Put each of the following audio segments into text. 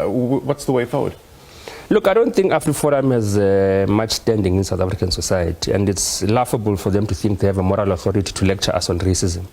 What's the way forward? Look, I don't think Afriforum has much standing in South African society, and it's laughable for them to think they have a moral authority to lecture us on racism.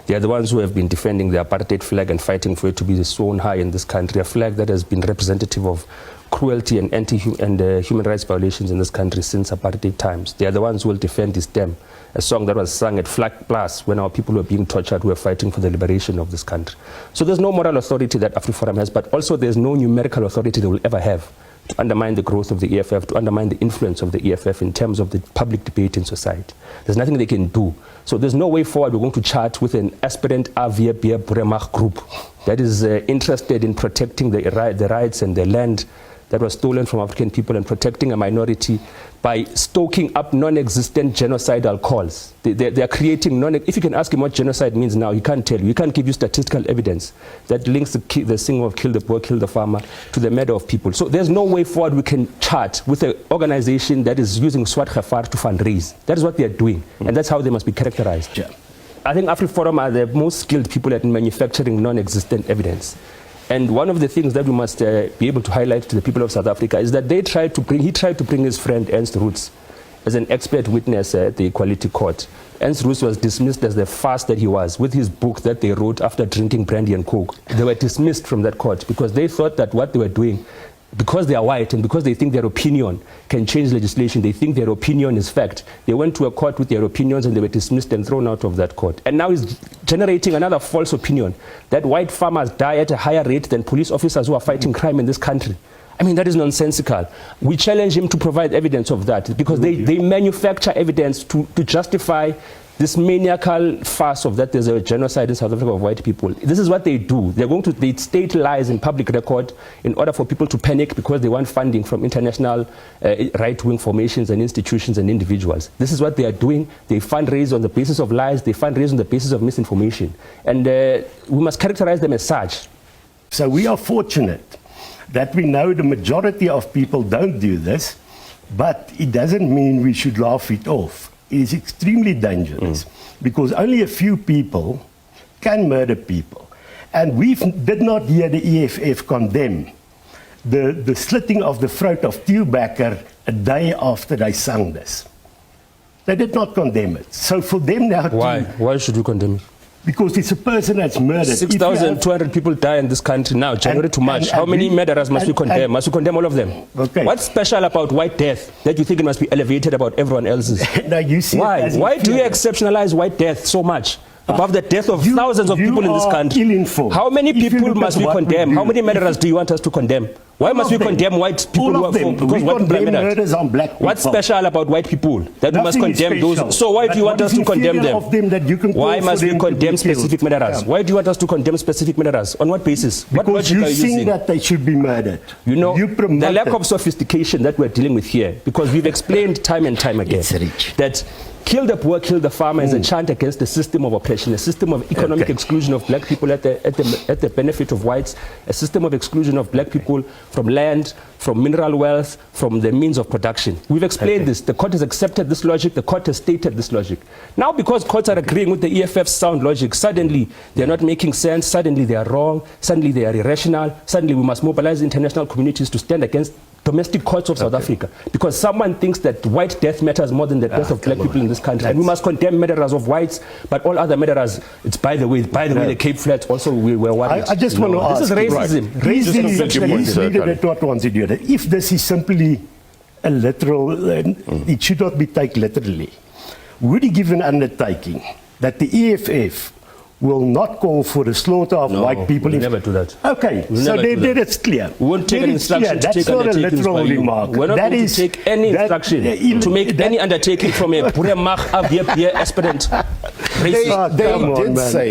They are the ones who have been defending the apartheid flag and fighting for it to be sworn high in this country, a flag that has been representative of cruelty and human rights violations in this country since apartheid times. They are the ones who will defend this stem, a song that was sung at Flag Plus when our people were being tortured, who were fighting for the liberation of this country. So there's no moral authority that Afriforum has, but also there's no numerical authority they will ever have to undermine the growth of the EFF, to undermine the influence of the EFF in terms of the public debate in society. There's nothing they can do. So there's no way forward. We're going to chart with an aspirant AVP Buremach group that is interested in protecting the rights and the land that was stolen from African people and protecting a minority by stoking up non-existent genocidal calls. They are creating if you can ask him what genocide means now, he can't tell you. He can't give you statistical evidence that links the thing of kill the poor, kill the farmer to the murder of people. So there's no way forward we can chart with an organization that is using Swat Khafar to fundraise. That is what they are doing, and that's how they must be characterized. Yeah. I think Afriforum are the most skilled people at manufacturing non-existent evidence. And one of the things that we must be able to highlight to the people of South Africa is that he tried to bring his friend Ernst Roots as an expert witness at the Equality Court. Ernst Roots was dismissed as the fast that he was with his book that they wrote after drinking brandy and coke. They were dismissed from that court because they thought that what they were doing, because they are white and because they think their opinion can change legislation, they think their opinion is fact. They went to a court with their opinions and they were dismissed and thrown out of that court. And now he's generating another false opinion that white farmers die at a higher rate than police officers who are fighting crime in this country. I mean, that is nonsensical. We challenge him to provide evidence of that because they manufacture evidence to justify this maniacal farce of that there's a genocide in South Africa of white people. This is what they do. They state lies in public record in order for people to panic because they want funding from international right-wing formations and institutions and individuals. This is what they are doing. They fundraise on the basis of lies. They fundraise on the basis of misinformation. And we must characterize them as such. So we are fortunate that we know the majority of people don't do this, but it doesn't mean we should laugh it off. It is extremely dangerous because only a few people can murder people. And we did not hear the EFF condemn the slitting of the throat of Theo Bakker a day after they sang this. They did not condemn it. So for them now Why should we condemn it? Because it's a person that's murdered. 6,200 people die in this country now, January to March. How many murderers must we condemn? Must we condemn all of them? Okay. What's special about white death that you think it must be elevated about everyone else's? Now you see Why do you exceptionalize white death so much? Above the death of thousands of people in this country. How many people must we condemn? How many murderers do you want us to condemn? Why must we condemn white people because white people are murdered? On black people. What's special about white people that we must condemn those? So why do you want us to condemn them? Why must we condemn specific murderers? Why do you want us to condemn specific murderers? On what basis? Because what logic are you using? That they should be murdered. You know, the lack of sophistication that we're dealing with here, because we've explained time and time again that kill the poor, kill the farmer is a chant against the system of oppression, a system of economic exclusion of black people at the benefit of whites, a system of exclusion of black people from land, from mineral wealth, from the means of production. We've explained this. The court has accepted this logic. The court has stated this logic. Now, because courts are agreeing with the EFF's sound logic, suddenly they're not making sense. Suddenly they are wrong. Suddenly they are irrational. Suddenly we must mobilize international communities to stand against domestic courts of South Africa because someone thinks that white death matters more than the death of black people in this country. And we must condemn murderers of whites, but all other murderers, it's by the way, the Cape Flats also we were worried. I just want to ask. This is racism. Racism. If this is simply a literal, it should not be taken literally. Would he give an undertaking that the EFF will not call for the slaughter of white people? We'll never do that. Okay, so it's clear. We won't take an instruction to take undertakings by you. We're not going to take any instruction to make any undertaking from a Buremach AVP aspirant. They did say